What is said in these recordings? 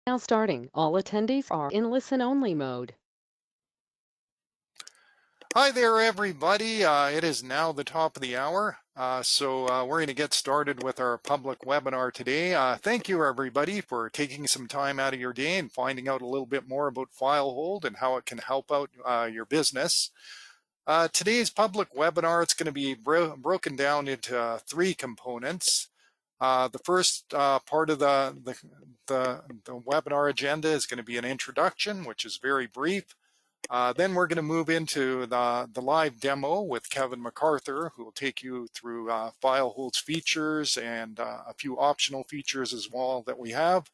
Now starting. All attendees are in listen-only mode. Hi there, everybody. It is now the top of the hour, so we're going to get started with our public webinar today. Thank you, everybody, for taking some time out of your day and finding out a little bit more about FileHold and how it can help out your business. Today's public webinar, it's going to be broken down into three components. The first part of the webinar agenda is going to be an introduction, which is very brief. Then we're going to move into the live demo with Kevin MacArthur, who will take you through FileHold's features and a few optional features as well that we have.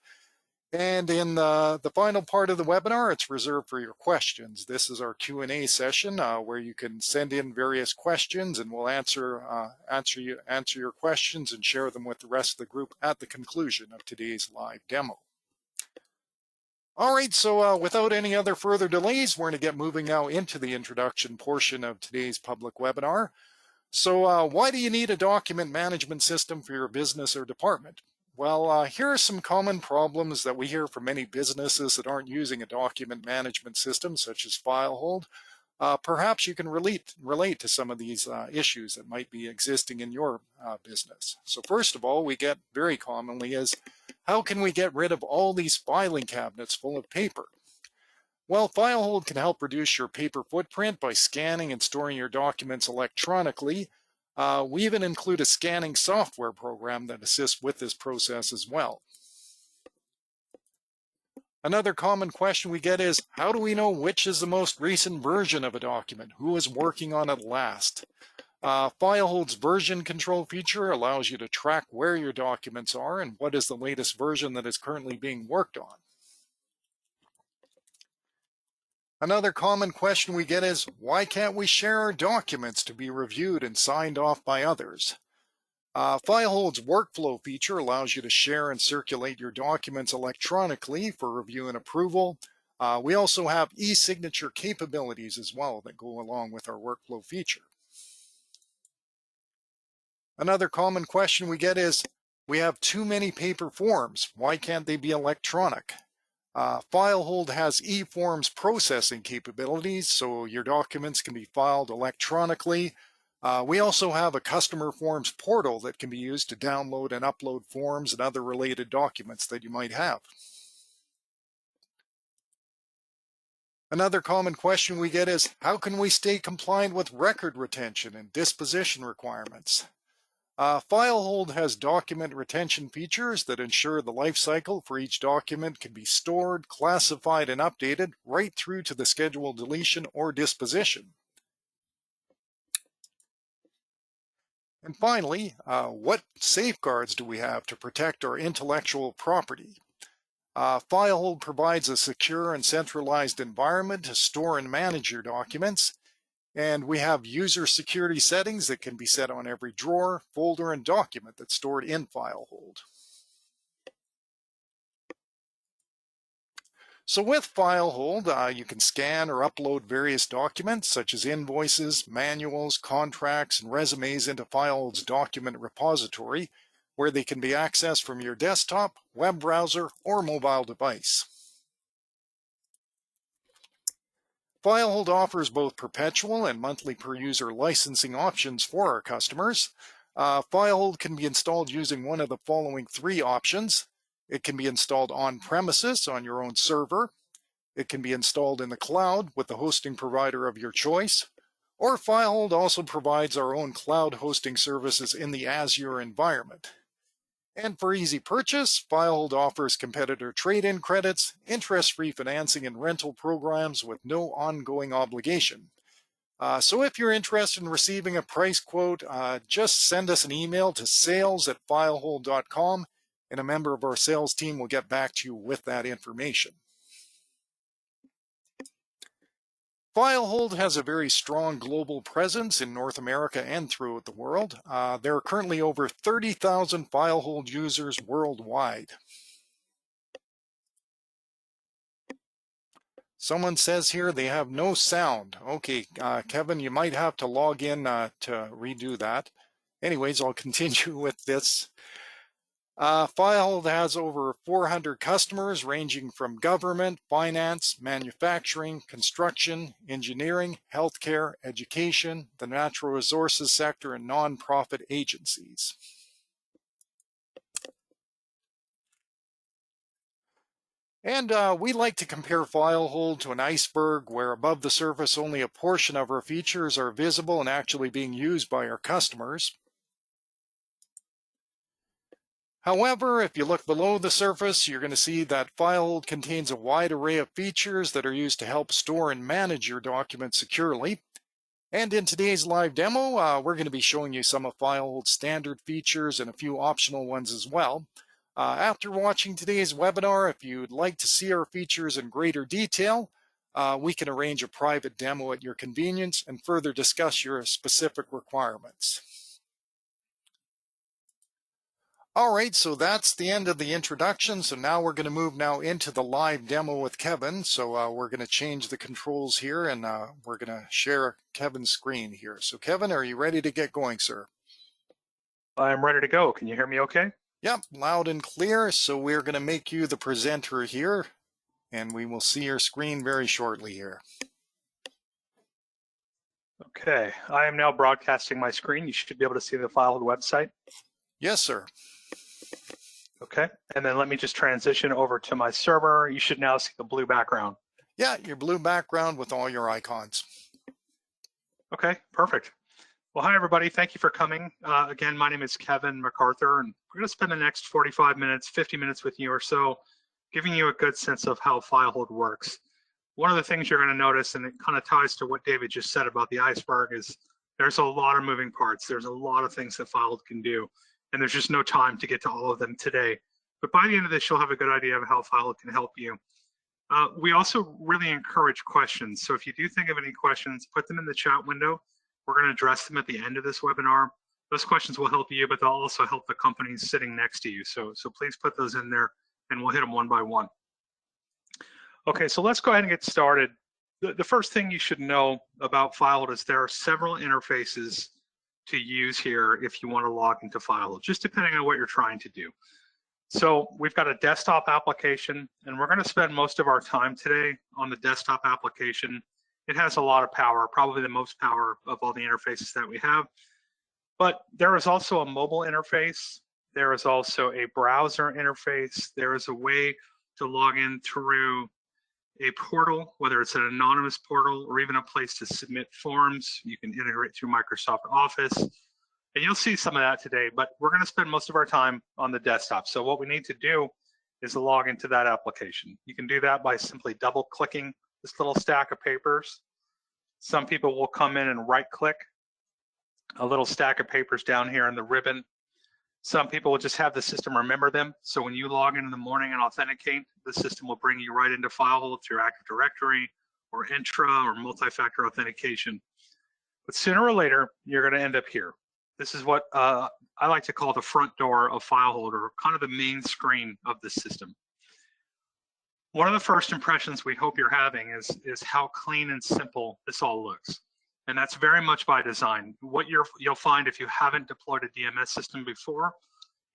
And in the final part of the webinar, it's reserved for your questions. This is our Q&A session where you can send in various questions, and we'll answer your questions and share them with the rest of the group at the conclusion of today's live demo. All right, so without any other further delays, we're going to get moving now into the introduction portion of today's public webinar. So why do you need a document management system for your business or department? Well, here are some common problems that we hear from many businesses that aren't using a document management system, such as FileHold. Perhaps you can relate to some of these issues that might be existing in your business. So first of all, we get very commonly is, how can we get rid of all these filing cabinets full of paper? Well, FileHold can help reduce your paper footprint by scanning and storing your documents electronically. We even include a scanning software program that assists with this process as well. Another common question we get is, how do we know which is the most recent version of a document? Who is working on it last? FileHold's version control feature allows you to track where your documents are and what is the latest version that is currently being worked on. Another common question we get is, why can't we share our documents to be reviewed and signed off by others? FileHold's workflow feature allows you to share and circulate your documents electronically for review and approval. We also have e-signature capabilities as well that go along with our workflow feature. Another common question we get is, we have too many paper forms. Why can't they be electronic? FileHold has e-forms processing capabilities, so your documents can be filed electronically. We also have a customer forms portal that can be used to download and upload forms and other related documents that you might have. Another common question we get is, how can we stay compliant with record retention and disposition requirements? FileHold has document retention features that ensure the life cycle for each document can be stored, classified, and updated right through to the scheduled deletion or disposition. And finally, what safeguards do we have to protect our intellectual property? FileHold provides a secure and centralized environment to store and manage your documents. And we have user security settings that can be set on every drawer, folder, and document that's stored in FileHold. So with FileHold, you can scan or upload various documents such as invoices, manuals, contracts, and resumes into FileHold's document repository, where they can be accessed from your desktop, web browser, or mobile device. FileHold offers both perpetual and monthly per-user licensing options for our customers. FileHold can be installed using one of the following three options. It can be installed on-premises on your own server. It can be installed in the cloud with the hosting provider of your choice. Or FileHold also provides our own cloud hosting services in the Azure environment. And for easy purchase, FileHold offers competitor trade-in credits, interest-free financing, and rental programs with no ongoing obligation. So if you're interested in receiving a price quote, just send us an email to sales@filehold.com, and a member of our sales team will get back to you with that information. FileHold has a very strong global presence in North America and throughout the world. There are currently over 30,000 FileHold users worldwide. Someone says here they have no sound. Okay, Kevin, you might have to log in to redo that. Anyways, I'll continue with this. FileHold has over 400 customers ranging from government, finance, manufacturing, construction, engineering, healthcare, education, the natural resources sector, and nonprofit agencies. And we like to compare FileHold to an iceberg where above the surface only a portion of our features are visible and actually being used by our customers. However, if you look below the surface, you're going to see that FileHold contains a wide array of features that are used to help store and manage your documents securely. And in today's live demo, we're going to be showing you some of FileHold's standard features and a few optional ones as well. After watching today's webinar, if you'd like to see our features in greater detail, we can arrange a private demo at your convenience and further discuss your specific requirements. All right, so that's the end of the introduction. So now we're going to move now into the live demo with Kevin. So we're going to change the controls here and we're going to share Kevin's screen here. So Kevin, are you ready to get going, sir? I'm ready to go. Can you hear me okay? Yep, loud and clear. So we're going to make you the presenter here and we will see your screen very shortly here. Okay, I am now broadcasting my screen. You should be able to see the FileHold website. Yes, sir. Okay, and then let me just transition over to my server. You should now see the blue background. Yeah, your blue background with all your icons. Okay, perfect. Well, hi everybody. Thank you for coming. Again, my name is Kevin MacArthur, and we're going to spend the next 45 minutes, 50 minutes with you or so, giving you a good sense of how FileHold works. One of the things you're going to notice, and it kind of ties to what David just said about the iceberg, is there's a lot of moving parts. There's a lot of things that FileHold can do, and there's just no time to get to all of them today. But by the end of this, you'll have a good idea of how FileHold can help you. We also really encourage questions. So if you do think of any questions, put them in the chat window. We're going to address them at the end of this webinar. Those questions will help you, but they'll also help the companies sitting next to you. So please put those in there, and we'll hit them one by one. Okay, so let's go ahead and get started. The first thing you should know about FileHold is there are several interfaces to use here if you want to log into FileHold, just depending on what you're trying to do. So we've got a desktop application, and we're going to spend most of our time today on the desktop application. It has a lot of power, probably the most power of all the interfaces that we have. But there is also a mobile interface. There is also a browser interface. There is a way to log in through a portal, whether it's an anonymous portal or even a place to submit forms. You can integrate through Microsoft Office. And you'll see some of that today, but we're going to spend most of our time on the desktop. So what we need to do is log into that application. You can do that by simply double-clicking this little stack of papers. Some people will come in and right-click a little stack of papers down here in the ribbon. Some people will just have the system remember them. So when you log in the morning and authenticate, the system will bring you right into FileHold through Active Directory or Entra or multi-factor authentication. But sooner or later, you're going to end up here. This is what I like to call the front door of FileHold, or kind of the main screen of the system. One of the first impressions we hope you're having is how clean and simple this all looks. And that's very much by design. What you'll find if you haven't deployed a DMS system before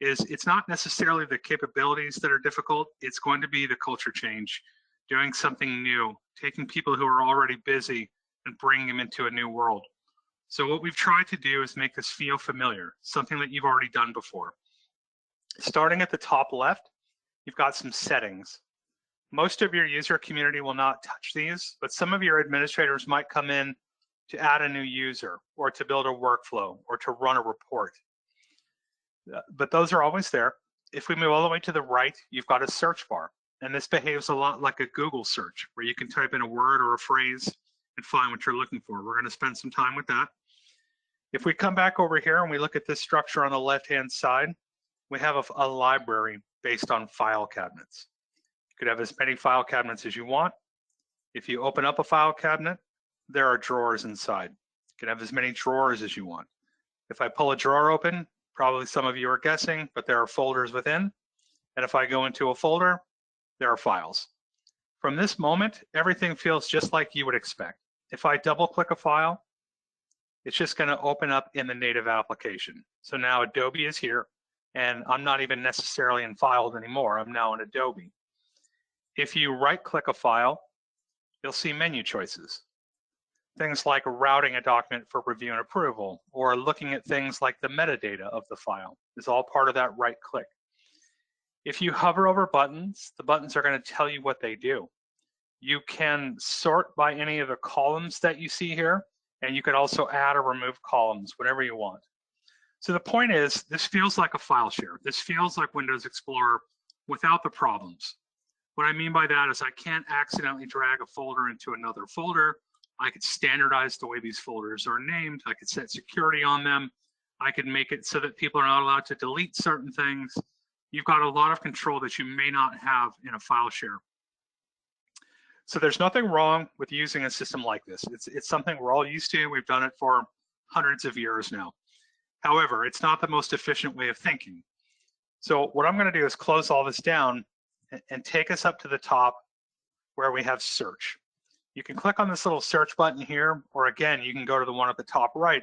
is it's not necessarily the capabilities that are difficult. It's going to be the culture change, doing something new, taking people who are already busy and bringing them into a new world. So what we've tried to do is make this feel familiar, something that you've already done before. Starting at the top left, you've got some settings. Most of your user community will not touch these, but some of your administrators might come in to add a new user or to build a workflow or to run a report. But those are always there. If we move all the way to the right, you've got a search bar. And this behaves a lot like a Google search, where you can type in a word or a phrase and find what you're looking for. We're going to spend some time with that. If we come back over here and we look at this structure on the left-hand side, we have a library based on file cabinets. You could have as many file cabinets as you want. If you open up a file cabinet, there are drawers inside. You can have as many drawers as you want. If I pull a drawer open, probably some of you are guessing, but there are folders within. And if I go into a folder, there are files. From this moment, everything feels just like you would expect. If I double click a file, it's just going to open up in the native application. So now Adobe is here. And I'm not even necessarily in FileHold anymore. I'm now in Adobe. If you right-click a file, you'll see menu choices. Things like routing a document for review and approval, or looking at things like the metadata of the file is all part of that right click. If you hover over buttons, the buttons are going to tell you what they do. You can sort by any of the columns that you see here, and you could also add or remove columns, whatever you want. So the point is, this feels like a file share. This feels like Windows Explorer without the problems. What I mean by that is I can't accidentally drag a folder into another folder. I could standardize the way these folders are named. I could set security on them. I could make it so that people are not allowed to delete certain things. You've got a lot of control that you may not have in a file share. So there's nothing wrong with using a system like this. It's something we're all used to. We've done it for hundreds of years now. However, it's not the most efficient way of thinking. So what I'm going to do is close all this down and take us up to the top where we have search. You can click on this little search button here, or again, you can go to the one at the top right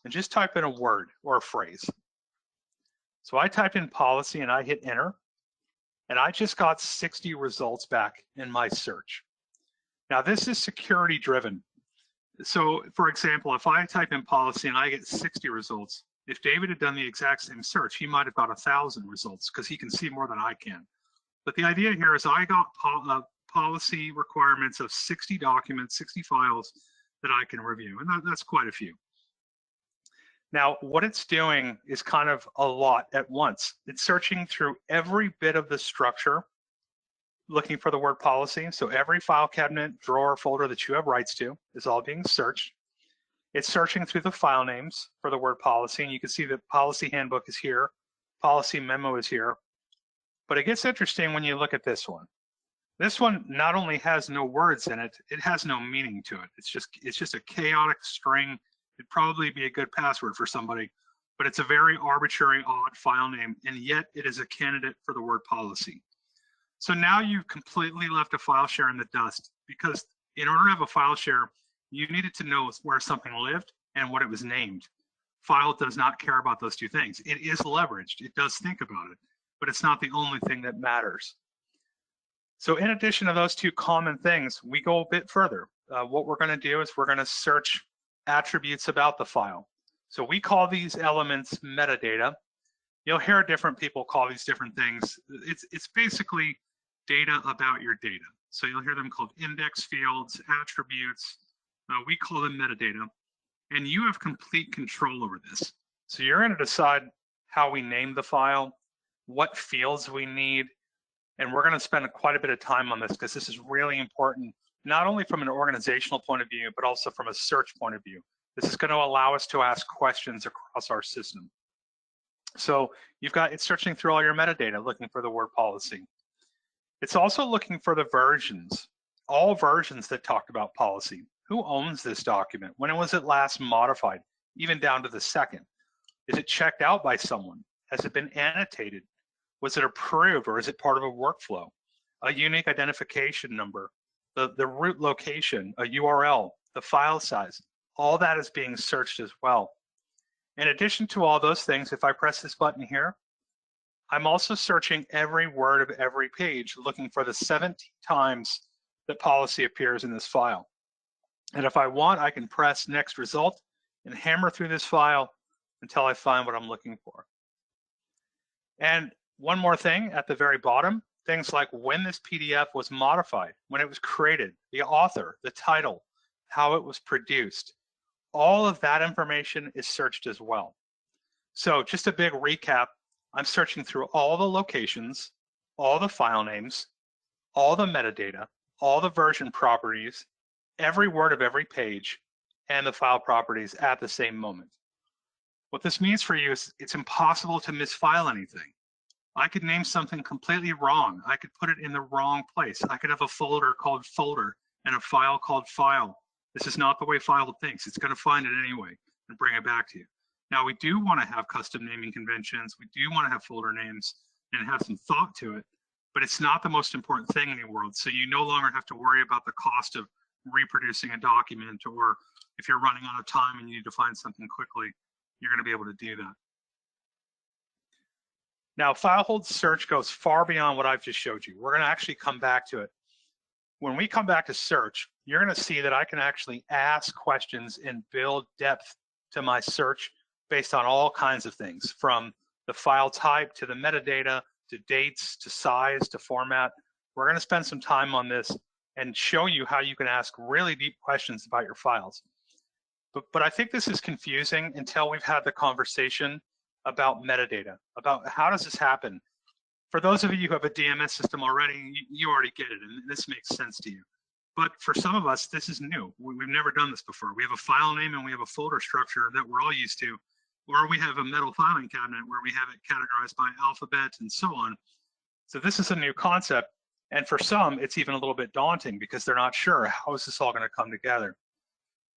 and just type in a word or a phrase. So I typed in policy and I hit enter, and I just got 60 results back in my search. Now this is security driven. So for example, if I type in policy and I get 60 results, if David had done the exact same search, he might have got 1,000 results because he can see more than I can. But the idea here is I got policy requirements of 60 documents, 60 files that I can review, and that's quite a few. Now, what it's doing is kind of a lot at once. It's searching through every bit of the structure, looking for the word policy. So every file cabinet, drawer, folder that you have rights to is all being searched. It's searching through the file names for the word policy, and you can see that policy handbook is here, policy memo is here. But it gets interesting when you look at this one. This one not only has no words in it, it has no meaning to it. It's just a chaotic string. It'd probably be a good password for somebody, but it's a very arbitrary, odd file name, and yet it is a candidate for the word policy. So now you've completely left a file share in the dust, because in order to have a file share, you needed to know where something lived and what it was named. File does not care about those two things. It is leveraged. It does think about it, but it's not the only thing that matters. So in addition to those two common things, we go a bit further. What we're going to do is we're going to search attributes about the file. So we call these elements metadata. You'll hear different people call these different things. It's basically data about your data. So you'll hear them called index fields, attributes. We call them metadata. And you have complete control over this. So you're going to decide how we name the file, what fields we need, and we're going to spend quite a bit of time on this because this is really important, not only from an organizational point of view, but also from a search point of view. This is going to allow us to ask questions across our system. So it's searching through all your metadata, looking for the word policy. It's also looking for the versions, all versions that talked about policy. Who owns this document? When was it last modified? Even down to the second. Is it checked out by someone? Has it been annotated? Was it approved, or is it part of a workflow? A unique identification number, the root location, a URL, the file size, all that is being searched as well. In addition to all those things, if I press this button here, I'm also searching every word of every page, looking for the 17 times that policy appears in this file. And if I want, I can press next result and hammer through this file until I find what I'm looking for. And one more thing at the very bottom, things like when this PDF was modified, when it was created, the author, the title, how it was produced. All of that information is searched as well. So just a big recap, I'm searching through all the locations, all the file names, all the metadata, all the version properties, every word of every page, and the file properties at the same moment. What this means for you is it's impossible to misfile anything. I could name something completely wrong. I could put it in the wrong place. I could have a folder called folder and a file called file. This is not the way FileHold thinks. It's going to find it anyway and bring it back to you. Now, we do want to have custom naming conventions. We do want to have folder names and have some thought to it, but it's not the most important thing in the world. So you no longer have to worry about the cost of reproducing a document, or if you're running out of time and you need to find something quickly, you're going to be able to do that. Now, FileHold search goes far beyond what I've just showed you. We're going to actually come back to it. When we come back to search, you're going to see that I can actually ask questions and build depth to my search based on all kinds of things, from the file type to the metadata to dates to size to format. We're going to spend some time on this and show you how you can ask really deep questions about your files. But I think this is confusing until we've had the conversation about metadata, about how does this happen. For those of you who have a DMS system already, you already get it, and this makes sense to you. But for some of us, this is new. We've never done this before. We have a file name and we have a folder structure that we're all used to, or we have a metal filing cabinet where we have it categorized by alphabet and so on. So this is a new concept. And for some, it's even a little bit daunting because they're not sure, how is this all going to come together?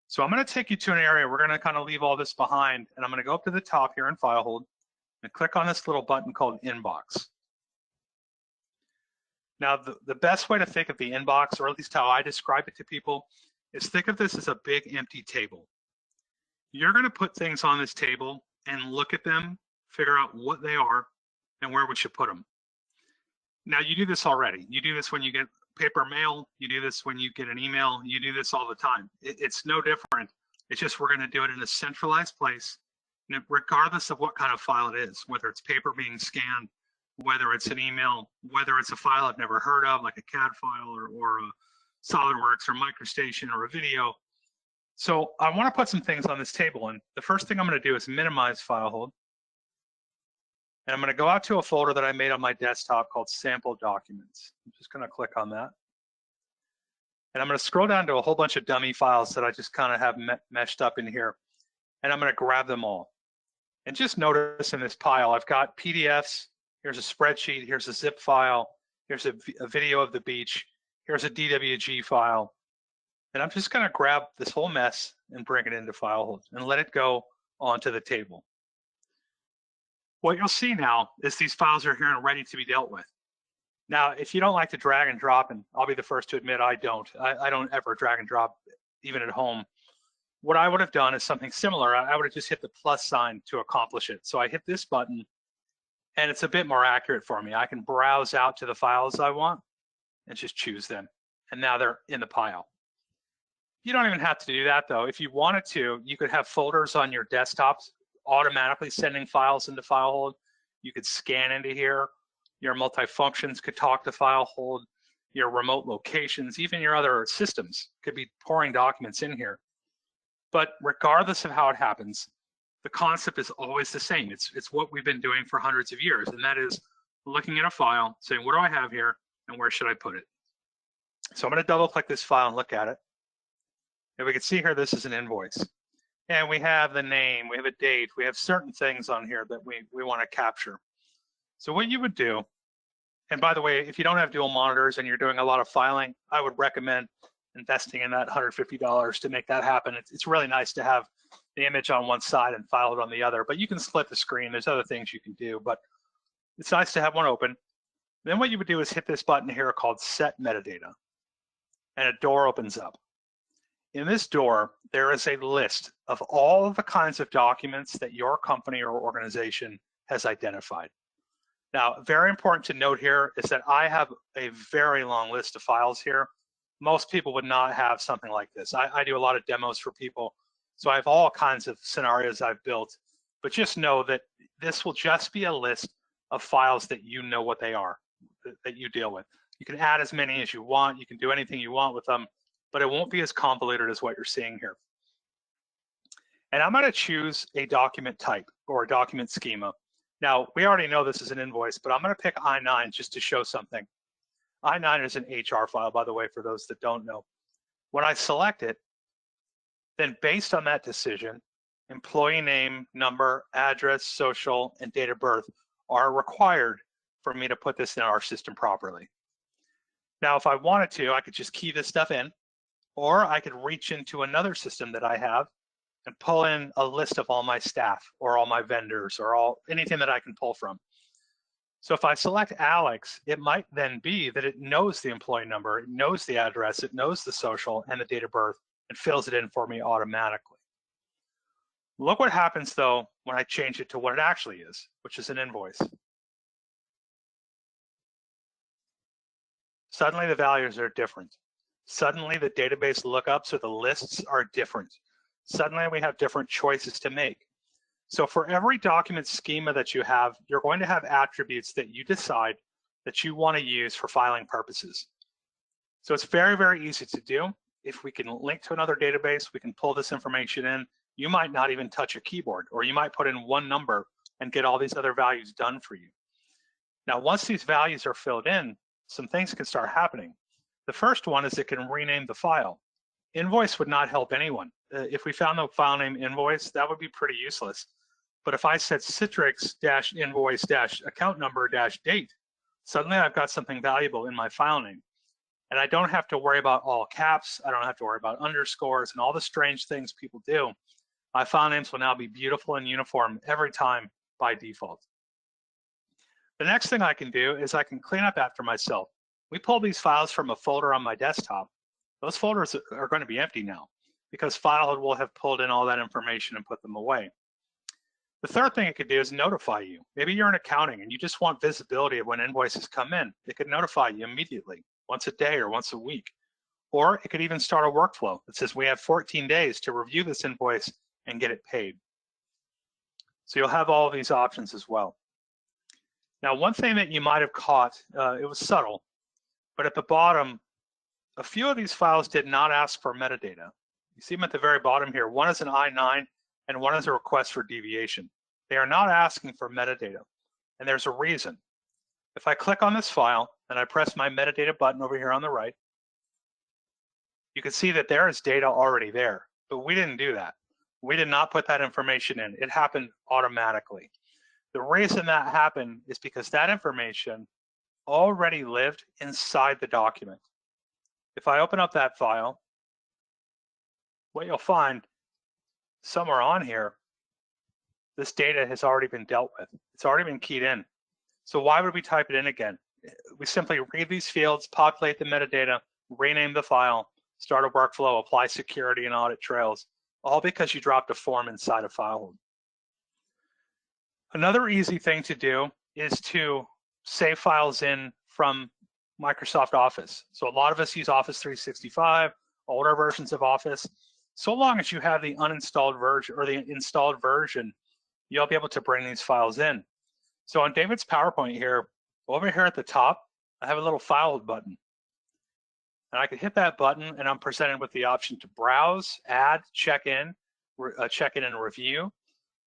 So I'm going to take you to an area. We're going to kind of leave all this behind, and I'm going to go up to the top here in FileHold and click on this little button called Inbox. Now, the best way to think of the inbox, or at least how I describe it to people, is think of this as a big empty table. You're going to put things on this table and look at them, figure out what they are, and where we should put them. Now, you do this already. You do this when you get paper mail. You do this when you get an email. You do this all the time. It's no different. It's just we're going to do it in a centralized place, regardless of what kind of file it is, whether it's paper being scanned, whether it's an email, whether it's a file I've never heard of, like a CAD file or a SolidWorks or MicroStation or a video. So I want to put some things on this table, and the first thing I'm going to do is minimize FileHold. And I'm going to go out to a folder that I made on my desktop called Sample Documents. I'm just going to click on that. And I'm going to scroll down to a whole bunch of dummy files that I just kind of have meshed up in here. And I'm going to grab them all. And just notice in this pile, I've got PDFs. Here's a spreadsheet. Here's a zip file. Here's a video of the beach. Here's a DWG file. And I'm just going to grab this whole mess and bring it into FileHold and let it go onto the table. What you'll see now is these files are here and ready to be dealt with. Now, if you don't like to drag and drop, and I'll be the first to admit I don't ever drag and drop, even at home. What I would have done is something similar. I would have just hit the plus sign to accomplish it. So I hit this button, and it's a bit more accurate for me. I can browse out to the files I want and just choose them. And now they're in the pile. You don't even have to do that, though. If you wanted to, you could have folders on your desktops automatically sending files into FileHold. You could scan into here. Your multi-functions could talk to FileHold. Your remote locations, even your other systems could be pouring documents in here. But regardless of how it happens, the concept is always the same. It's what we've been doing for hundreds of years, and that is looking at a file, saying, what do I have here, and where should I put it? So I'm going to double-click this file and look at it. And we can see here this is an invoice. And we have the name, we have a date, we have certain things on here that we want to capture. So what you would do, and by the way, if you don't have dual monitors and you're doing a lot of filing, I would recommend investing in that $150 to make that happen. It's really nice to have the image on one side and FileHold on the other, but you can split the screen. There's other things you can do, but it's nice to have one open. Then what you would do is hit this button here called Set Metadata, and a door opens up. In this door, there is a list of all of the kinds of documents that your company or organization has identified. Now, very important to note here is that I have a very long list of files here. Most people would not have something like this. I do a lot of demos for people, so I have all kinds of scenarios I've built, but just know that this will just be a list of files that you know what they are, that you deal with. You can add as many as you want, you can do anything you want with them, but it won't be as convoluted as what you're seeing here. And I'm going to choose a document type or a document schema. Now, we already know this is an invoice, but I'm going to pick I-9 just to show something. I-9 is an HR file, by the way, for those that don't know. When I select it, then based on that decision, employee name, number, address, social, and date of birth are required for me to put this in our system properly. Now, if I wanted to, I could just key this stuff in, or I could reach into another system that I have and pull in a list of all my staff or all my vendors or anything that I can pull from. So if I select Alex, it might then be that it knows the employee number, it knows the address, it knows the social and the date of birth, and fills it in for me automatically. Look what happens though when I change it to what it actually is, which is an invoice. Suddenly the values are different. Suddenly the database lookups or the lists are different. Suddenly we have different choices to make. So for every document schema that you have, you're going to have attributes that you decide that you want to use for filing purposes. So it's very, very easy to do. If we can link to another database, we can pull this information in. You might not even touch a keyboard, or you might put in one number and get all these other values done for you. Now, once these values are filled in, some things can start happening. The first one is it can rename the file. Invoice would not help anyone. If we found the file name invoice, that would be pretty useless. But if I said Citrix-invoice-account number-date, suddenly I've got something valuable in my file name. And I don't have to worry about all caps. I don't have to worry about underscores and all the strange things people do. My file names will now be beautiful and uniform every time by default. The next thing I can do is I can clean up after myself. We pull these files from a folder on my desktop. Those folders are going to be empty now because FileHold will have pulled in all that information and put them away. The third thing it could do is notify you. Maybe you're in accounting and you just want visibility of when invoices come in. It could notify you immediately, once a day or once a week. Or it could even start a workflow that says we have 14 days to review this invoice and get it paid. So you'll have all of these options as well. Now, one thing that you might have caught, it was subtle, but at the bottom, a few of these files did not ask for metadata. You see them at the very bottom here. One is an I-9 and one is a request for deviation. They are not asking for metadata, and there's a reason. If I click on this file and I press my metadata button over here on the right, you can see that there is data already there, but we didn't do that. We did not put that information in. It happened automatically. The reason that happened is because that information already lived inside the document. If I open up that file, what you'll find somewhere on here, this data has already been dealt with. It's already been keyed in. So why would we type it in again? We simply read these fields, populate the metadata, rename the file, start a workflow, apply security and audit trails, all because you dropped a form inside of FileHold. Another easy thing to do is to save files in from Microsoft Office. So a lot of us use Office 365, older versions of Office. So long as you have the uninstalled version or the installed version, you'll be able to bring these files in. So on David's PowerPoint here, over here at the top, I have a little FileHold button. And I can hit that button and I'm presented with the option to browse, add, check in and review,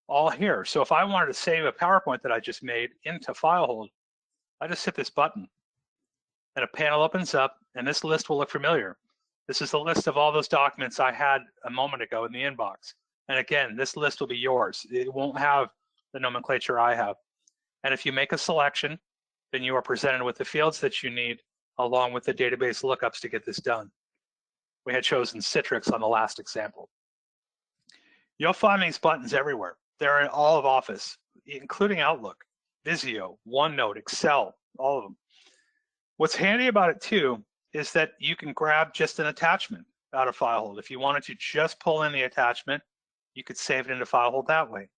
all here. So if I wanted to save a PowerPoint that I just made into FileHold, I just hit this button and a panel opens up and this list will look familiar. This is the list of all those documents I had a moment ago in the inbox. And again, this list will be yours. It won't have the nomenclature I have. And if you make a selection, then you are presented with the fields that you need along with the database lookups to get this done. We had chosen Citrix on the last example. You'll find these buttons everywhere. They're in all of Office, including Outlook, Visio, OneNote, Excel, all of them. What's handy about it too is that you can grab just an attachment out of FileHold. If you wanted to just pull in the attachment, you could save it into FileHold that way.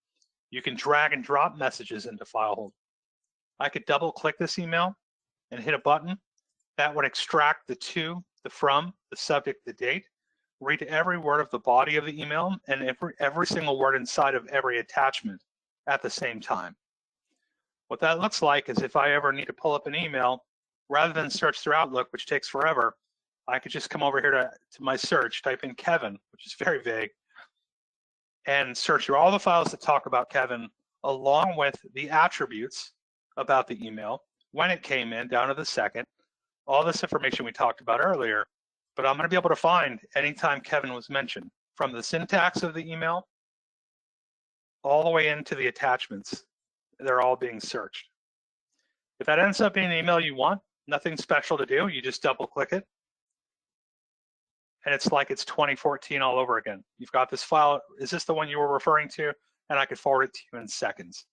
You can drag and drop messages into FileHold. I could double click this email and hit a button. That would extract the to, the from, the subject, the date, read every word of the body of the email and every single word inside of every attachment at the same time. What that looks like is if I ever need to pull up an email, rather than search through Outlook, which takes forever, I could just come over here to my search, type in Kevin, which is very vague, and search through all the files that talk about Kevin, along with the attributes about the email, when it came in, down to the second, all this information we talked about earlier, but I'm going to be able to find anytime Kevin was mentioned, from the syntax of the email all the way into the attachments. They're all being searched. If that ends up being the email you want, nothing special to do. You just double click it. And it's like it's 2014 all over again. You've got this file. Is this the one you were referring to? And I could forward it to you in seconds.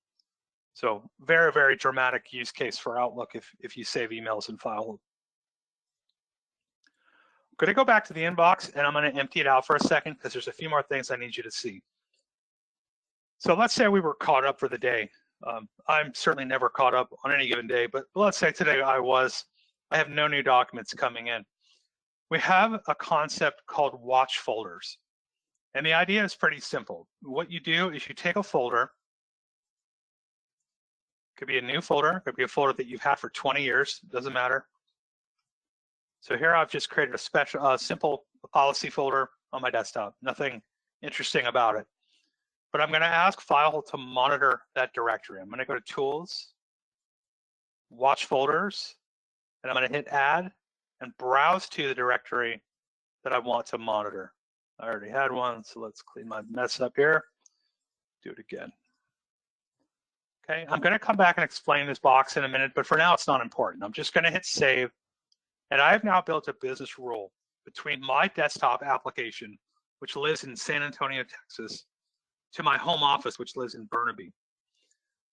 So very, very dramatic use case for Outlook if you save emails in FileHold. I'm going to go back to the inbox and I'm going to empty it out for a second because there's a few more things I need you to see. So let's say we were caught up for the day. I'm certainly never caught up on any given day, but let's say today I was. I have no new documents coming in. We have a concept called watch folders. And the idea is pretty simple. What you do is you take a folder, could be a new folder, could be a folder that you've had for 20 years, doesn't matter. So here I've just created a simple policy folder on my desktop, nothing interesting about it. But I'm going to ask FileHold to monitor that directory. I'm going to go to Tools, Watch Folders, and I'm going to hit Add and browse to the directory that I want to monitor. I already had one, so let's clean my mess up here. Do it again. Okay, I'm going to come back and explain this box in a minute, but for now it's not important. I'm just going to hit Save, and I have now built a business rule between my desktop application, which lives in San Antonio, Texas, to my home office, which lives in Burnaby.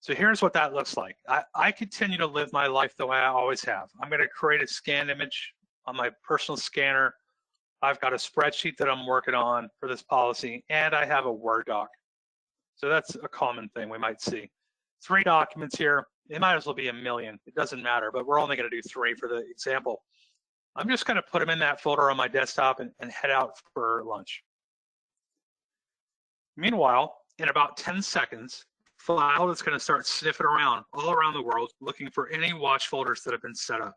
So here's what that looks like. I continue to live my life the way I always have. I'm going to create a scanned image on my personal scanner. I've got a spreadsheet that I'm working on for this policy, and I have a Word doc. So that's a common thing we might see. 3 documents here. It might as well be a million. It doesn't matter, but we're only going to do 3 for the example. I'm just going to put them in that folder on my desktop and head out for lunch. Meanwhile, in about 10 seconds, FileHold is going to start sniffing around all around the world looking for any watch folders that have been set up.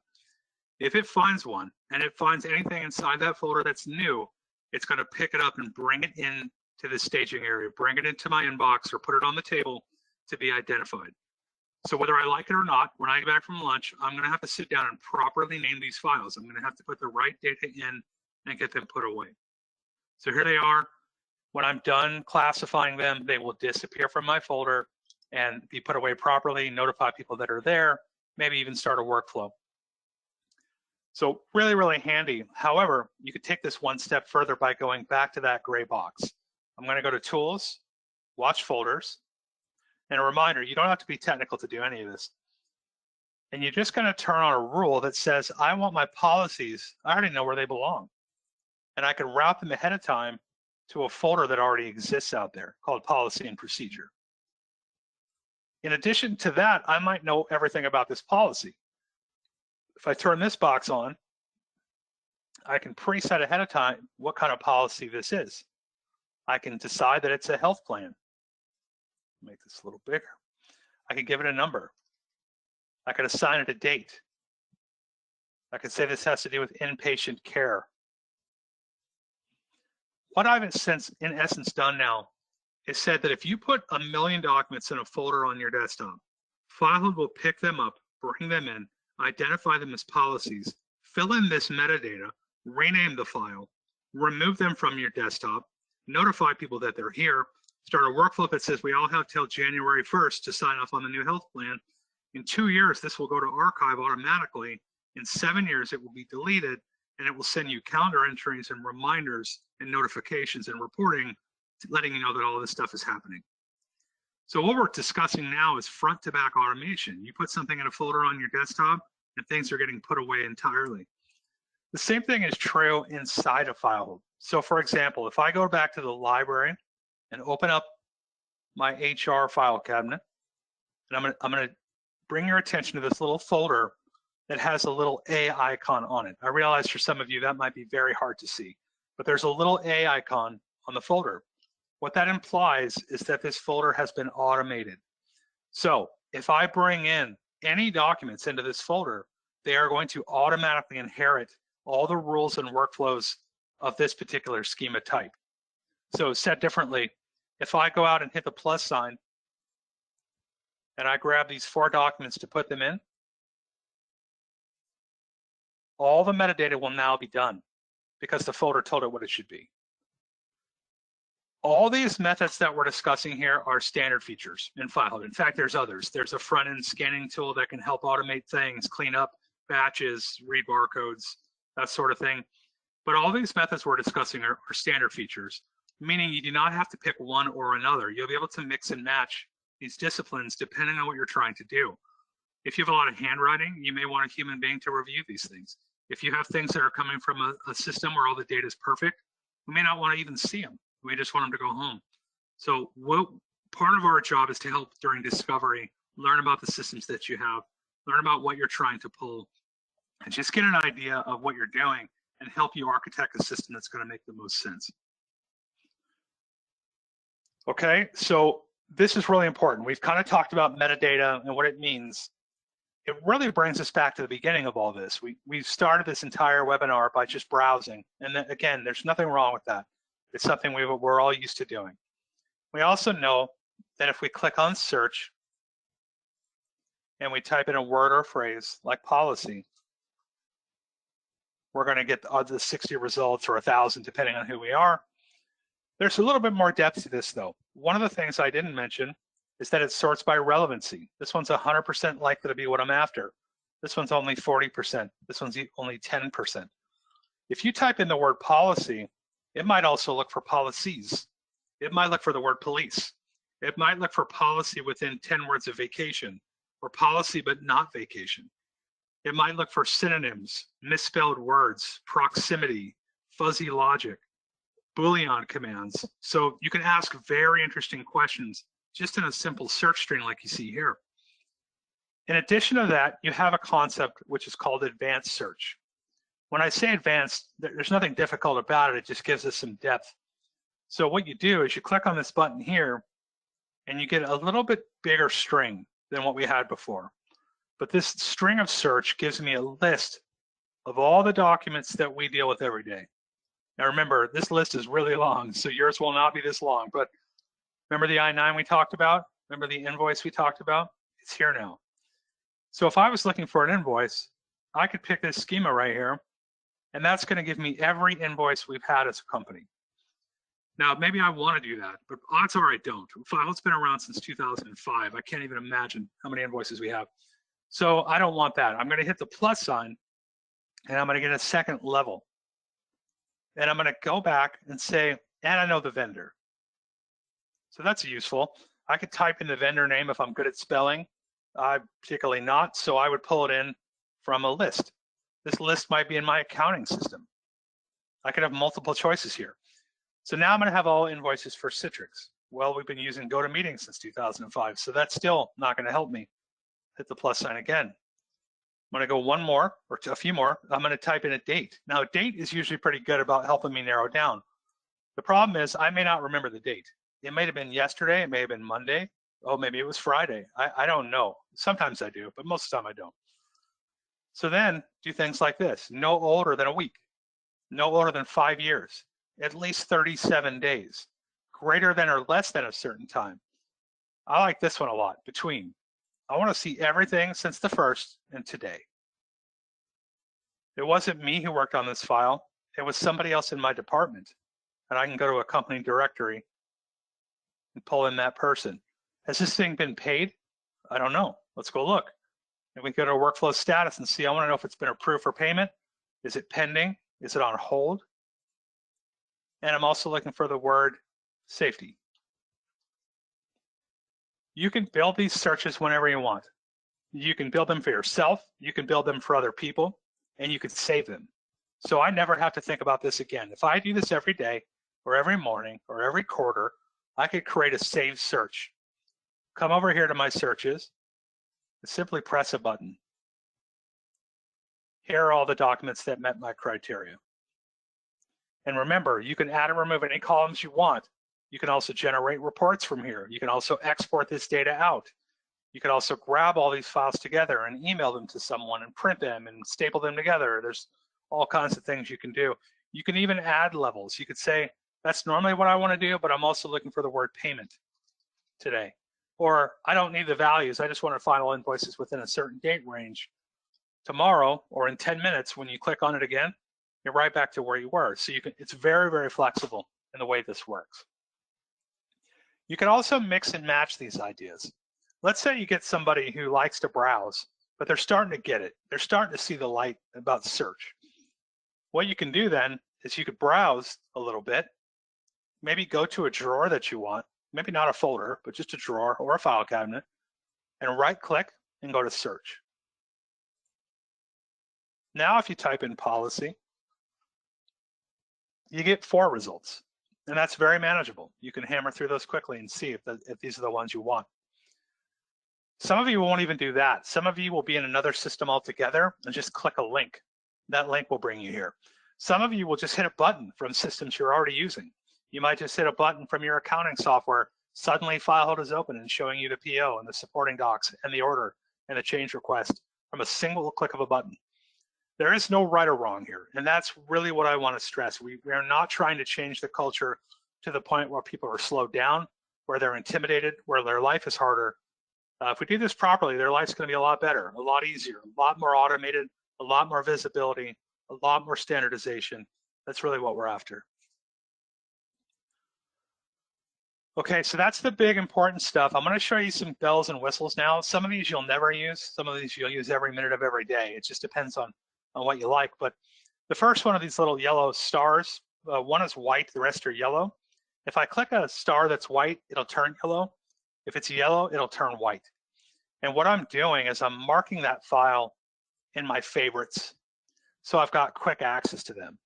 If it finds one and it finds anything inside that folder that's new, it's going to pick it up and bring it in to the staging area, bring it into my inbox or put it on the table to be identified. So whether I like it or not, when I get back from lunch, I'm going to have to sit down and properly name these files. I'm going to have to put the right data in and get them put away. So here they are. When I'm done classifying them, they will disappear from my folder and be put away properly, notify people that are there, maybe even start a workflow. So really, really handy. However, you could take this one step further by going back to that gray box. I'm going to go to Tools, Watch Folders, and a reminder, you don't have to be technical to do any of this. And you're just going to turn on a rule that says, I want my policies, I already know where they belong. And I can route them ahead of time to a folder that already exists out there called Policy and Procedure. In addition to that, I might know everything about this policy. If I turn this box on, I can preset ahead of time what kind of policy this is. I can decide that it's a health plan. Make this a little bigger. I can give it a number. I could assign it a date. I could say this has to do with inpatient care. What I've in essence done now is said that if you put 1 million documents in a folder on your desktop, FileHold will pick them up, bring them in, identify them as policies, fill in this metadata, rename the file, remove them from your desktop, notify people that they're here, start a workflow that says we all have till January 1st to sign off on the new health plan. In 2 years, this will go to archive automatically. In 7 years, it will be deleted, and it will send you calendar entries and reminders and notifications and reporting, letting you know that all this stuff is happening. So what we're discussing now is front-to-back automation. You put something in a folder on your desktop, and things are getting put away entirely. The same thing is true inside of FileHold. So for example, if I go back to the library and open up my HR file cabinet, and I'm gonna bring your attention to this little folder that has a little A icon on it. I realize for some of you that might be very hard to see, but there's a little A icon on the folder. What that implies is that this folder has been automated. So if I bring in any documents into this folder, they are going to automatically inherit all the rules and workflows of this particular schema type. So said differently, if I go out and hit the plus sign and I grab these 4 documents to put them in, all the metadata will now be done because the folder told it what it should be. All these methods that we're discussing here are standard features in FileHold. In fact, there's others. There's a front-end scanning tool that can help automate things, clean up batches, read barcodes, that sort of thing. But all these methods we're discussing are standard features, meaning you do not have to pick one or another. You'll be able to mix and match these disciplines depending on what you're trying to do. If you have a lot of handwriting, you may want a human being to review these things. If you have things that are coming from a system where all the data is perfect, we may not want to even see them. We just want them to go home. So part of our job is to help during discovery, learn about the systems that you have, learn about what you're trying to pull, and just get an idea of what you're doing and help you architect a system that's going to make the most sense. Okay, so this is really important. We've kind of talked about metadata and what it means. It really brings us back to the beginning of all this. We started this entire webinar by just browsing. And then, again, there's nothing wrong with that. It's something we're all used to doing. We also know that if we click on search and we type in a word or phrase like policy, we're going to get the 60 results or 1,000, depending on who we are. There's a little bit more depth to this, though. One of the things I didn't mention is that it sorts by relevancy. This one's 100% likely to be what I'm after. This one's only 40%. This one's only 10%. If you type in the word policy, it might also look for policies. It might look for the word police. It might look for policy within 10 words of vacation, or policy but not vacation. It might look for synonyms, misspelled words, proximity, fuzzy logic, Boolean commands. So you can ask very interesting questions just in a simple search string like you see here. In addition to that, you have a concept which is called advanced search. When I say advanced, there's nothing difficult about it. It just gives us some depth. So what you do is you click on this button here and you get a little bit bigger string than what we had before. But this string of search gives me a list of all the documents that we deal with every day. Now remember, this list is really long, so yours will not be this long, but remember the I-9 we talked about? Remember the invoice we talked about? It's here now. So if I was looking for an invoice, I could pick this schema right here, and that's going to give me every invoice we've had as a company. Now, maybe I want to do that, but odds are I don't. FileHold's been around since 2005. I can't even imagine how many invoices we have. So I don't want that. I'm going to hit the plus sign, and I'm going to get a second level. And I'm going to go back and say, and I know the vendor. So that's useful. I could type in the vendor name if I'm good at spelling. I'm particularly not, so I would pull it in from a list. This list might be in my accounting system. I could have multiple choices here. So now I'm going to have all invoices for Citrix. Well, we've been using GoToMeeting since 2005, so that's still not going to help me. Hit the plus sign again. I'm going to go one more or a few more. I'm going to type in a date. Now, a date is usually pretty good about helping me narrow down. The problem is I may not remember the date. It may have been yesterday. It may have been Monday. Oh, maybe it was Friday. I don't know. Sometimes I do, but most of the time I don't. So then do things like this. No older than a week. No older than 5 years. At least 37 days. Greater than or less than a certain time. I like this one a lot. Between. I want to see everything since the 1st and today. It wasn't me who worked on this file. It was somebody else in my department. And I can go to a company directory and pull in that person. Has this thing been paid? I don't know. Let's go look. And we go to workflow status and see, I want to know if it's been approved for payment. Is it pending? Is it on hold? And I'm also looking for the word safety. You can build these searches whenever you want. You can build them for yourself, you can build them for other people, and you can save them. So I never have to think about this again. If I do this every day, or every morning, or every quarter, I could create a saved search. Come over here to my searches, and simply press a button. Here are all the documents that met my criteria. And remember, you can add and remove any columns you want. You can also generate reports from here. You can also export this data out. You can also grab all these files together and email them to someone and print them and staple them together. There's all kinds of things you can do. You can even add levels. You could say, that's normally what I want to do, but I'm also looking for the word payment today. Or I don't need the values. I just want to find all invoices within a certain date range. Tomorrow or in 10 minutes, when you click on it again, you're right back to where you were. So you can, it's very, very flexible in the way this works. You can also mix and match these ideas. Let's say you get somebody who likes to browse, but they're starting to get it. They're starting to see the light about search. What you can do then is you could browse a little bit, maybe go to a drawer that you want, maybe not a folder, but just a drawer or a file cabinet, and right click and go to search. Now if you type in policy, you get 4 results, and that's very manageable. You can hammer through those quickly and see if these are the ones you want. Some of you won't even do that. Some of you will be in another system altogether and just click a link. That link will bring you here. Some of you will just hit a button from systems you're already using. You might just hit a button from your accounting software. Suddenly FileHold is open and showing you the PO and the supporting docs and the order and the change request from a single click of a button. There is no right or wrong here. And that's really what I want to stress. We are not trying to change the culture to the point where people are slowed down, where they're intimidated, where their life is harder. If we do this properly, their life's going to be a lot better, a lot easier, a lot more automated, a lot more visibility, a lot more standardization. That's really what we're after. Okay, so that's the big important stuff. I'm going to show you some bells and whistles now. Some of these you'll never use. Some of these you'll use every minute of every day. It just depends on what you like. But the first one of these little yellow stars, one is white, the rest are yellow. If I click a star that's white, it'll turn yellow. If it's yellow, it'll turn white. And what I'm doing is I'm marking that file in my favorites. So I've got quick access to them.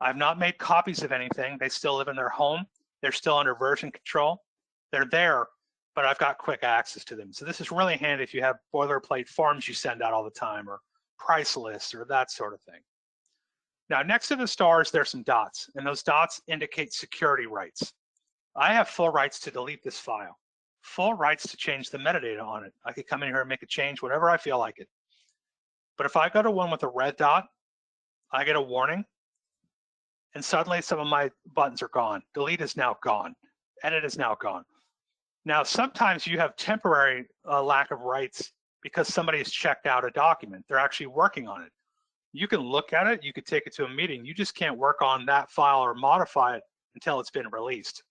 I've not made copies of anything. They still live in their home. They're still under version control. They're there, but I've got quick access to them. So this is really handy if you have boilerplate forms you send out all the time, or price lists, or that sort of thing. Now, next to the stars, there's some dots, and those dots indicate security rights. I have full rights to delete this file, full rights to change the metadata on it. I could come in here and make a change whenever I feel like it. But if I go to one with a red dot, I get a warning, and suddenly some of my buttons are gone. Delete is now gone. Edit is now gone. Now, sometimes you have temporary lack of rights because somebody has checked out a document. They're actually working on it. You can look at it, you could take it to a meeting. You just can't work on that file or modify it until it's been released.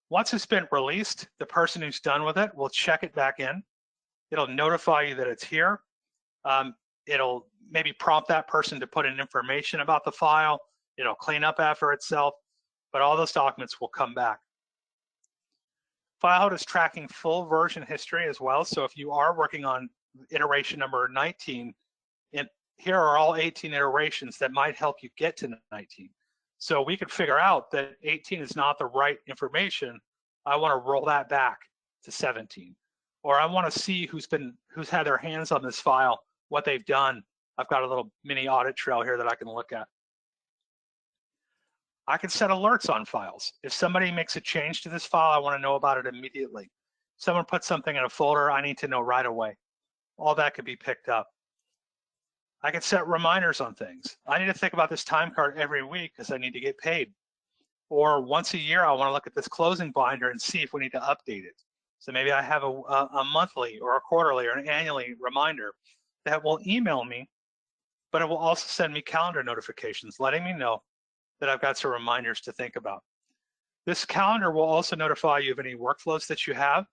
Once it's been released, the person who's done with it will check it back in. It'll notify you that it's here. It'll maybe prompt that person to put in information about the file. It'll clean up after itself, but all those documents will come back. FileHold is tracking full version history as well. So if you are working on iteration number 19, here are all 18 iterations that might help you get to 19. So we could figure out that 18 is not the right information. I want to roll that back to 17. Or I want to see who's had their hands on this file, what they've done. I've got a little mini audit trail here that I can look at. I can set alerts on files. If somebody makes a change to this file, I want to know about it immediately. Someone puts something in a folder, I need to know right away. All that could be picked up. I can set reminders on things. I need to think about this time card every week because I need to get paid. Or once a year, I want to look at this closing binder and see if we need to update it. So maybe I have a monthly or a quarterly or an annually reminder that will email me, but it will also send me calendar notifications letting me know that I've got some reminders to think about. This calendar will also notify you of any workflows that you have,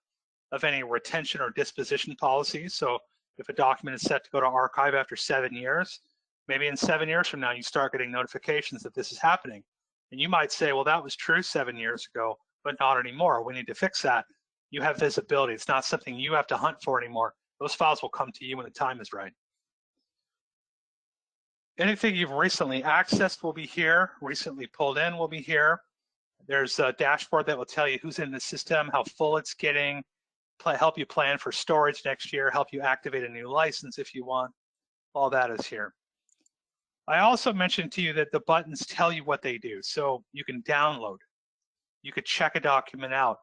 of any retention or disposition policies. So if a document is set to go to archive after 7 years, maybe in 7 years from now, you start getting notifications that this is happening. And you might say, well, that was true 7 years ago, but not anymore. We need to fix that. You have visibility. It's not something you have to hunt for anymore. Those files will come to you when the time is right. Anything you've recently accessed will be here. Recently pulled in will be here. There's a dashboard that will tell you who's in the system, how full it's getting, help you plan for storage next year, help you activate a new license if you want. All that is here. I also mentioned to you that the buttons tell you what they do. So you can download. You could check a document out.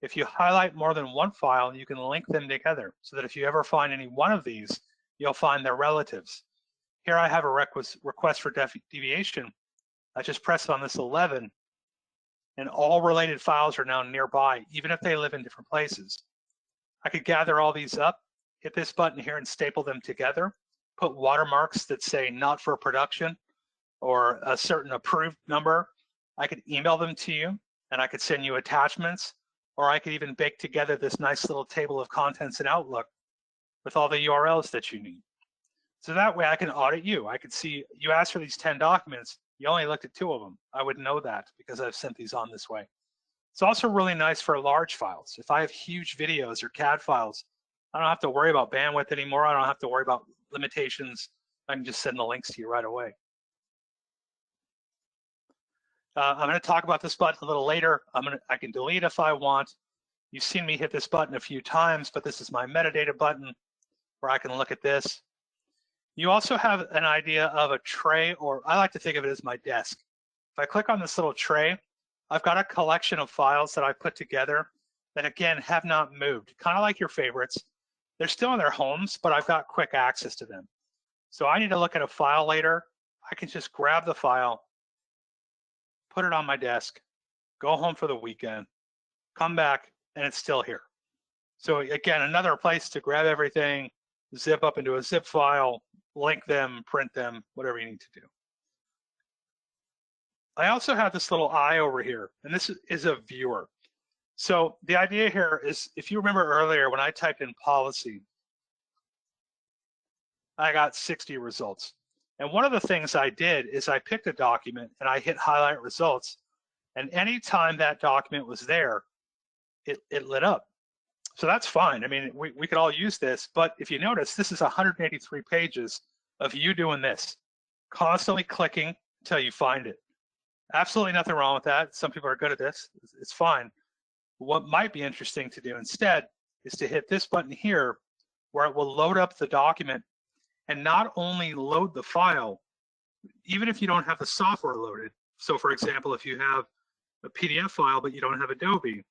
If you highlight more than one file, you can link them together so that if you ever find any one of these, you'll find their relatives. Here I have a request for deviation. I just press on this 11, and all related files are now nearby, even if they live in different places. I could gather all these up, hit this button here and staple them together, put watermarks that say not for production or a certain approved number. I could email them to you, and I could send you attachments, or I could even bake together this nice little table of contents in Outlook with all the URLs that you need. So that way I can audit you. I could see you asked for these 10 documents, you only looked at 2 of them. I would know that because I've sent these on this way. It's also really nice for large files. If I have huge videos or CAD files, I don't have to worry about bandwidth anymore. I don't have to worry about limitations. I can just send the links to you right away. I'm going to talk about this button a little later. I can delete if I want. You've seen me hit this button a few times, but this is my metadata button where I can look at this. You also have an idea of a tray, or I like to think of it as my desk. If I click on this little tray, I've got a collection of files that I put together that, again, have not moved, kind of like your favorites. They're still in their homes, but I've got quick access to them. So I need to look at a file later. I can just grab the file, put it on my desk, go home for the weekend, come back, and it's still here. So again, another place to grab everything, zip up into a zip file, link them, print them, whatever you need to do. I also have this little eye over here, and this is a viewer. So the idea here is, if you remember earlier when I typed in policy, I got 60 results. And one of the things I did is I picked a document and I hit highlight results, and anytime that document was there, it lit up. So that's fine. I mean, we could all use this, but if you notice, this is 183 pages of you doing this, constantly clicking until you find it. Absolutely nothing wrong with that. Some people are good at this. It's fine. What might be interesting to do instead is to hit this button here where it will load up the document and not only load the file, even if you don't have the software loaded. So for example, if you have a PDF file but you don't have Adobe,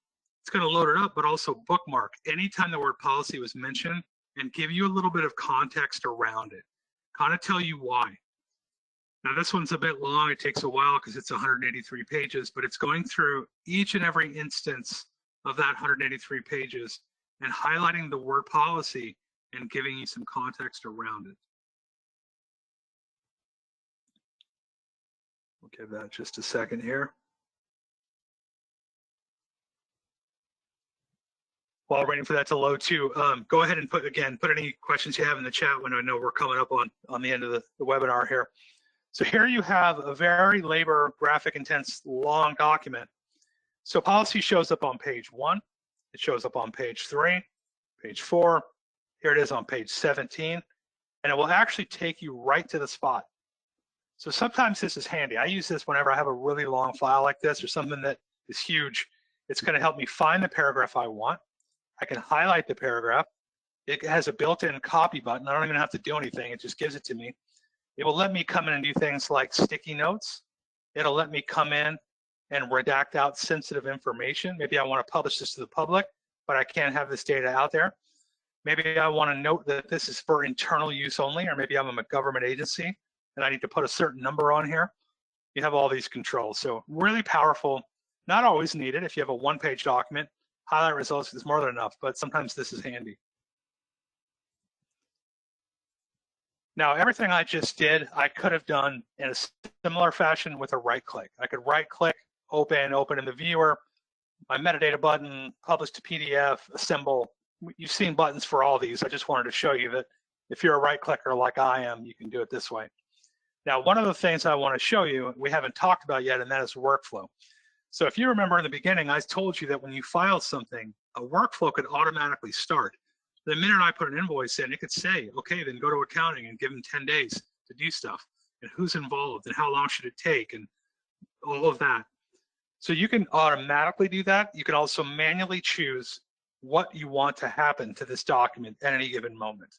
it's going to load it up, but also bookmark anytime the word policy was mentioned and give you a little bit of context around it, kind of tell you why. Now this one's a bit long, it takes a while because it's 183 pages, but it's going through each and every instance of that 183 pages and highlighting the word policy and giving you some context around it. We'll give that just a second here. While we're waiting for that to load too, go ahead and put any questions you have in the chat when I know we're coming up on the end of the webinar here. So here you have a very labor graphic intense long document. So policy shows up on page 1, it shows up on page 3, page 4, here it is on page 17, and it will actually take you right to the spot. So sometimes this is handy. I use this whenever I have a really long file like this or something that is huge. It's going to help me find the paragraph I want. I can highlight the paragraph. It has a built-in copy button. I don't even have to do anything. It just gives it to me. It will let me come in and do things like sticky notes. It'll let me come in and redact out sensitive information. Maybe I want to publish this to the public, but I can't have this data out there. Maybe I want to note that this is for internal use only, or maybe I'm a government agency and I need to put a certain number on here. You have all these controls. So really powerful, not always needed. If you have a one-page document, highlight results is more than enough, but sometimes this is handy. Now, everything I just did, I could have done in a similar fashion with a right click. I could right click, open in the viewer, my metadata button, publish to PDF, assemble. You've seen buttons for all these. I just wanted to show you that if you're a right clicker like I am, you can do it this way. Now, one of the things I want to show you, we haven't talked about yet, and that is workflow. So if you remember in the beginning, I told you that when you file something, a workflow could automatically start. The minute I put an invoice in, it could say, okay, then go to accounting and give them 10 days to do stuff, and who's involved and how long should it take and all of that. So you can automatically do that. You can also manually choose what you want to happen to this document at any given moment.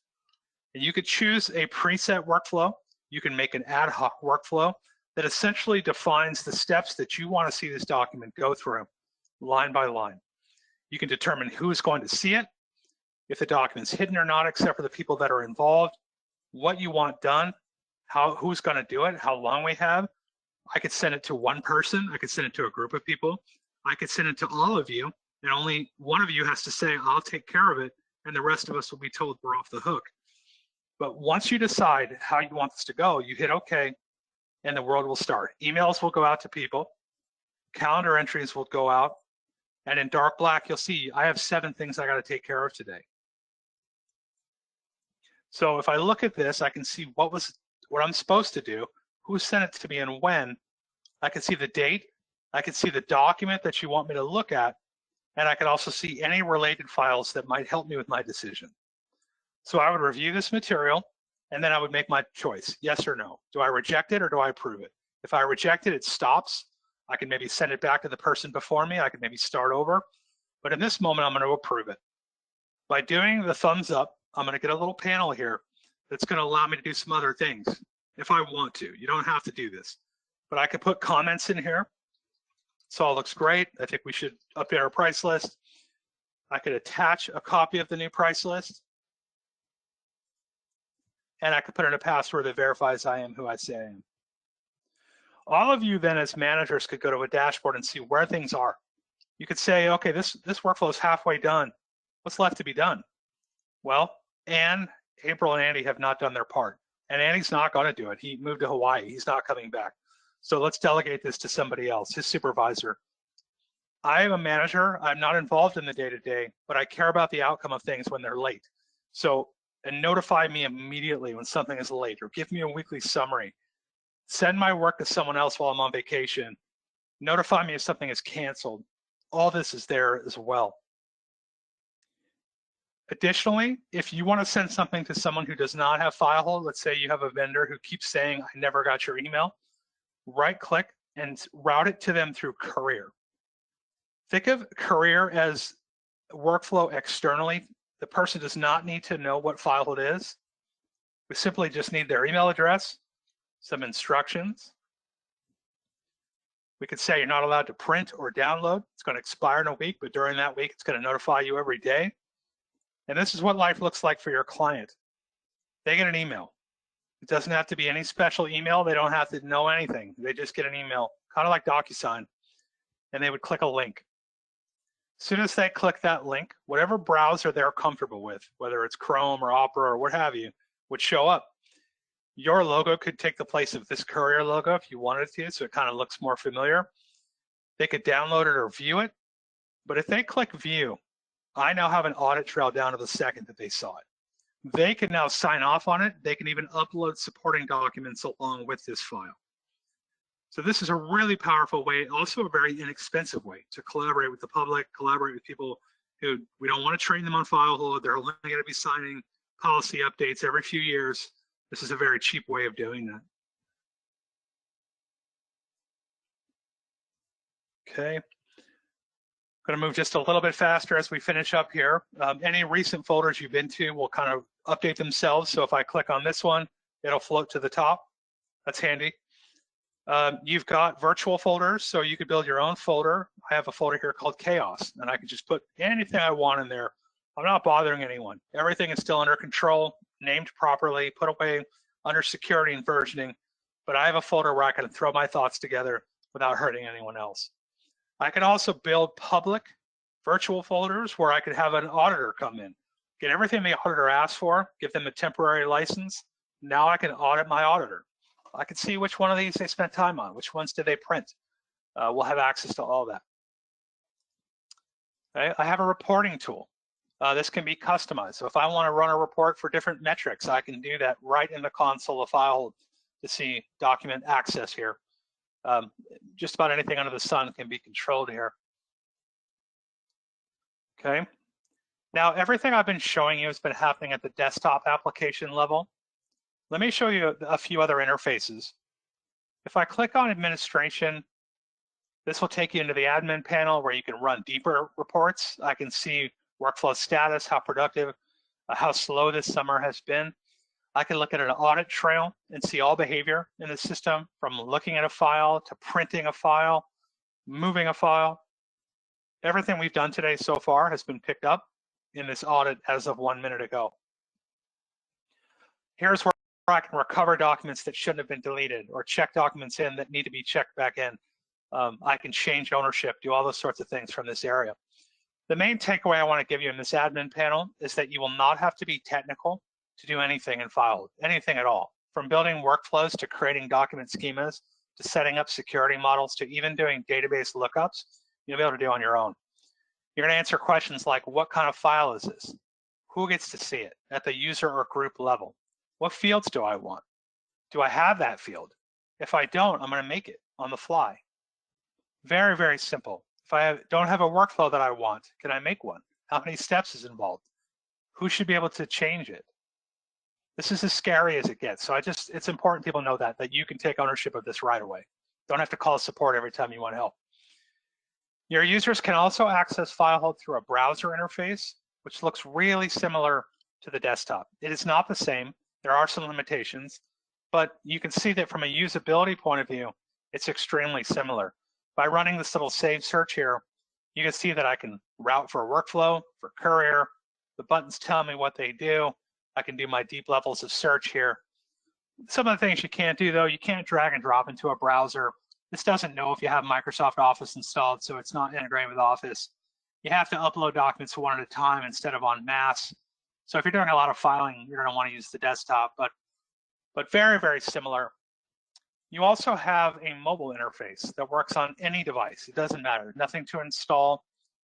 And you could choose a preset workflow. You can make an ad hoc workflow that essentially defines the steps that you want to see this document go through line by line. You can determine who's going to see it, if the document's hidden or not, except for the people that are involved, what you want done, who's going to do it, how long we have. I could send it to one person. I could send it to a group of people. I could send it to all of you, and only one of you has to say, I'll take care of it, and the rest of us will be told we're off the hook. But once you decide how you want this to go, you hit OK, and the world will start. Emails will go out to people. Calendar entries will go out. And in dark black, you'll see I have 7 things I got to take care of today. So if I look at this, I can see what I'm supposed to do, who sent it to me and when. I can see the date. I can see the document that you want me to look at. And I can also see any related files that might help me with my decision. So I would review this material, and then I would make my choice, yes or no. Do I reject it or do I approve it? If I reject it, it stops. I can maybe send it back to the person before me. I can maybe start over. But in this moment, I'm going to approve it. By doing the thumbs up, I'm going to get a little panel here that's going to allow me to do some other things if I want to. You don't have to do this, but I could put comments in here. This all looks great. I think we should update our price list. I could attach a copy of the new price list, and I could put in a password that verifies I am who I say I am. All of you then as managers could go to a dashboard and see where things are. You could say, okay, this workflow is halfway done. What's left to be done? Well, Anne, April, and Andy have not done their part. And Andy's not going to do it. He moved to Hawaii. He's not coming back. So let's delegate this to somebody else, his supervisor. I am a manager. I'm not involved in the day-to-day, but I care about the outcome of things when they're late. So, and notify me immediately when something is late, or give me a weekly summary. Send my work to someone else while I'm on vacation. Notify me if something is canceled. All this is there as well. Additionally, if you want to send something to someone who does not have FileHold, let's say you have a vendor who keeps saying, I never got your email, right-click and route it to them through Courier. Think of Courier as workflow externally. The person does not need to know what FileHold is. We simply just need their email address, some instructions. We could say you're not allowed to print or download. It's going to expire in a week, but during that week, it's going to notify you every day. And this is what life looks like for your client. They get an email. It doesn't have to be any special email. They don't have to know anything. They just get an email, kind of like DocuSign, and they would click a link. As soon as they click that link, whatever browser they're comfortable with, whether it's Chrome or Opera or what have you, would show up. Your logo could take the place of this Courier logo if you wanted to, so it kind of looks more familiar. They could download it or view it, but if they click view, I now have an audit trail down to the second that they saw it. They can now sign off on it. They can even upload supporting documents along with this file. So this is a really powerful way, also a very inexpensive way to collaborate with the public, collaborate with people who we don't want to train them on FileHold. They're only going to be signing policy updates every few years. This is a very cheap way of doing that. Okay. Going to move just a little bit faster as we finish up here. Any recent folders you've been to will kind of update themselves. So if I click on this one, it'll float to the top. That's handy. You've got virtual folders, so you could build your own folder. I have a folder here called Chaos, and I can just put anything I want in there. I'm not bothering anyone. Everything is still under control, named properly, put away under security and versioning, but I have a folder where I can throw my thoughts together without hurting anyone else. I can also build public virtual folders where I could have an auditor come in, get everything the auditor asked for, give them a temporary license. Now I can audit my auditor. I can see which one of these they spent time on, which ones did they print. We'll have access to all that. Okay. I have a reporting tool. This can be customized. So if I want to run a report for different metrics, I can do that right in the console of FileHold to see document access here. Just about anything under the sun can be controlled here. Okay. Now, everything I've been showing you has been happening at the desktop application level. Let me show you a few other interfaces. If I click on administration, this will take you into the admin panel where you can run deeper reports. I can see workflow status, how productive, how slow this summer has been. I can look at an audit trail and see all behavior in the system, from looking at a file to printing a file, moving a file. Everything we've done today so far has been picked up in this audit as of 1 minute ago. Here's where I can recover documents that shouldn't have been deleted, or check documents in that need to be checked back in. I can change ownership, do all those sorts of things from this area. The main takeaway I want to give you in this admin panel is that you will not have to be technical to do anything in FileHold, anything at all. From building workflows to creating document schemas, to setting up security models, to even doing database lookups, you'll be able to do on your own. You're going to answer questions like, what kind of file is this? Who gets to see it at the user or group level? What fields do I want? Do I have that field? If I don't, I'm going to make it on the fly. Very, very simple. If I don't have a workflow that I want, can I make one? How many steps is involved? Who should be able to change it? This is as scary as it gets. So it's important people know that you can take ownership of this right away. Don't have to call support every time you want help. Your users can also access FileHold through a browser interface, which looks really similar to the desktop. It is not the same. There are some limitations, but you can see that from a usability point of view, it's extremely similar. By running this little save search here, you can see that I can route for a workflow, for courier. The buttons tell me what they do. I can do my deep levels of search here. Some of the things you can't do though, you can't drag and drop into a browser. This doesn't know if you have Microsoft Office installed, so it's not integrated with Office. You have to upload documents one at a time instead of en masse. So if you're doing a lot of filing, you're going to want to use the desktop, but very, very similar. You also have a mobile interface that works on any device. It doesn't matter, nothing to install.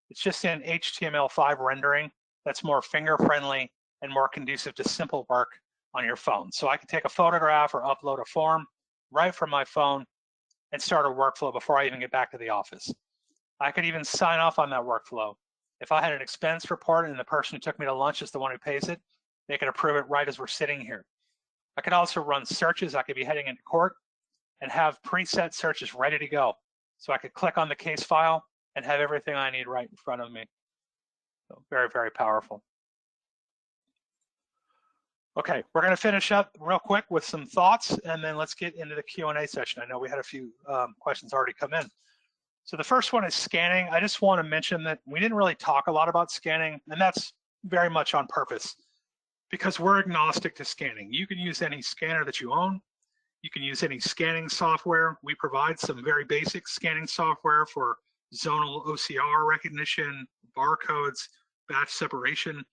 It's just in HTML5 rendering that's more finger-friendly and more conducive to simple work on your phone. So I can take a photograph or upload a form right from my phone and start a workflow before I even get back to the office. I could even sign off on that workflow. If I had an expense report and the person who took me to lunch is the one who pays it, they could approve it right as we're sitting here. I could also run searches. I could be heading into court and have preset searches ready to go. So I could click on the case file and have everything I need right in front of me. So very, very powerful. Okay, we're going to finish up real quick with some thoughts, and then let's get into the Q&A session. I know we had a few questions already come in. So the first one is scanning. I just want to mention that we didn't really talk a lot about scanning, and that's very much on purpose because we're agnostic to scanning. You can use any scanner that you own. You can use any scanning software. We provide some very basic scanning software for zonal OCR recognition, barcodes, batch separation,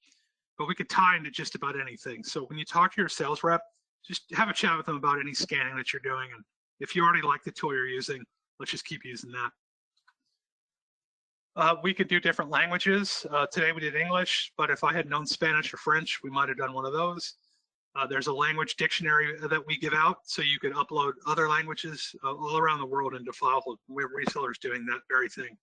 but we could tie into just about anything. So when you talk to your sales rep, just have a chat with them about any scanning that you're doing. And if you already like the tool you're using, let's just keep using that. We could do different languages. Today we did English, but if I had known Spanish or French, we might have done one of those. There's a language dictionary that we give out, so you could upload other languages all around the world into FileHold. We have resellers doing that very thing.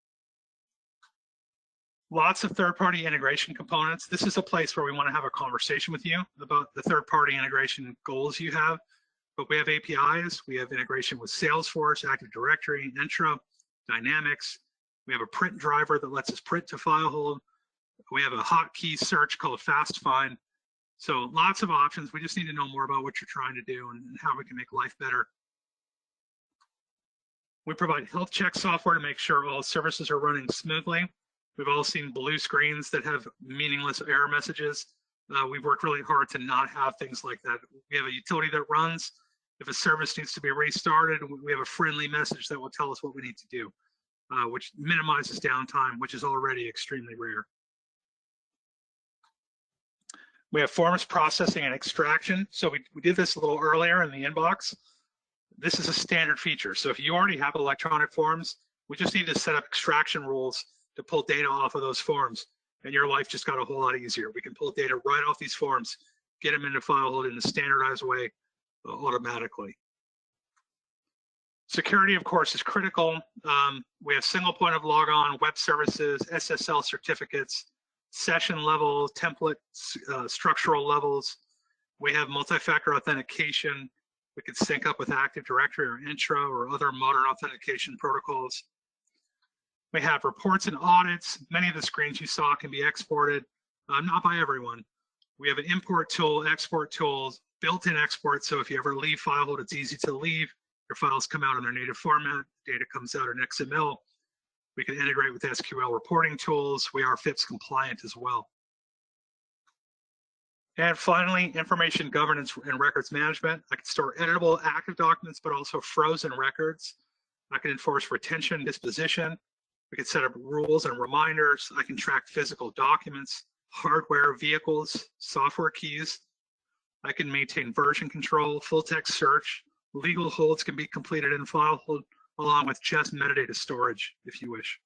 Lots of third-party integration components. This is a place where we want to have a conversation with you about the third-party integration goals you have. But we have APIs. We have integration with Salesforce, Active Directory, Entra, Dynamics. We have a print driver that lets us print to FileHold. We have a hotkey search called Fast Find. So lots of options. We just need to know more about what you're trying to do and how we can make life better. We provide health check software to make sure all services are running smoothly. We've all seen blue screens that have meaningless error messages. We've worked really hard to not have things like that. We have a utility that runs. If a service needs to be restarted, we have a friendly message that will tell us what we need to do, which minimizes downtime, which is already extremely rare. We have forms processing and extraction. So we did this a little earlier in the inbox. This is a standard feature. So if you already have electronic forms, we just need to set up extraction rules to pull data off of those forms, and your life just got a whole lot easier. We can pull data right off these forms, get them into FileHold in a standardized way automatically. Security, of course, is critical. We have single point of logon, web services, SSL certificates, session level, template structural levels. We have multi-factor authentication. We could sync up with Active Directory or Entra or other modern authentication protocols. We have reports and audits. Many of the screens you saw can be exported, not by everyone. We have an import tool, export tools, built-in export. So if you ever leave FileHold, it's easy to leave. Your files come out in their native format. Data comes out in XML. We can integrate with SQL reporting tools. We are FIPS compliant as well. And finally, information governance and records management. I can store editable active documents, but also frozen records. I can enforce retention, disposition. We can set up rules and reminders. I can track physical documents, hardware, vehicles, software keys. I can maintain version control, full text search. Legal holds can be completed in FileHold along with just metadata storage if you wish.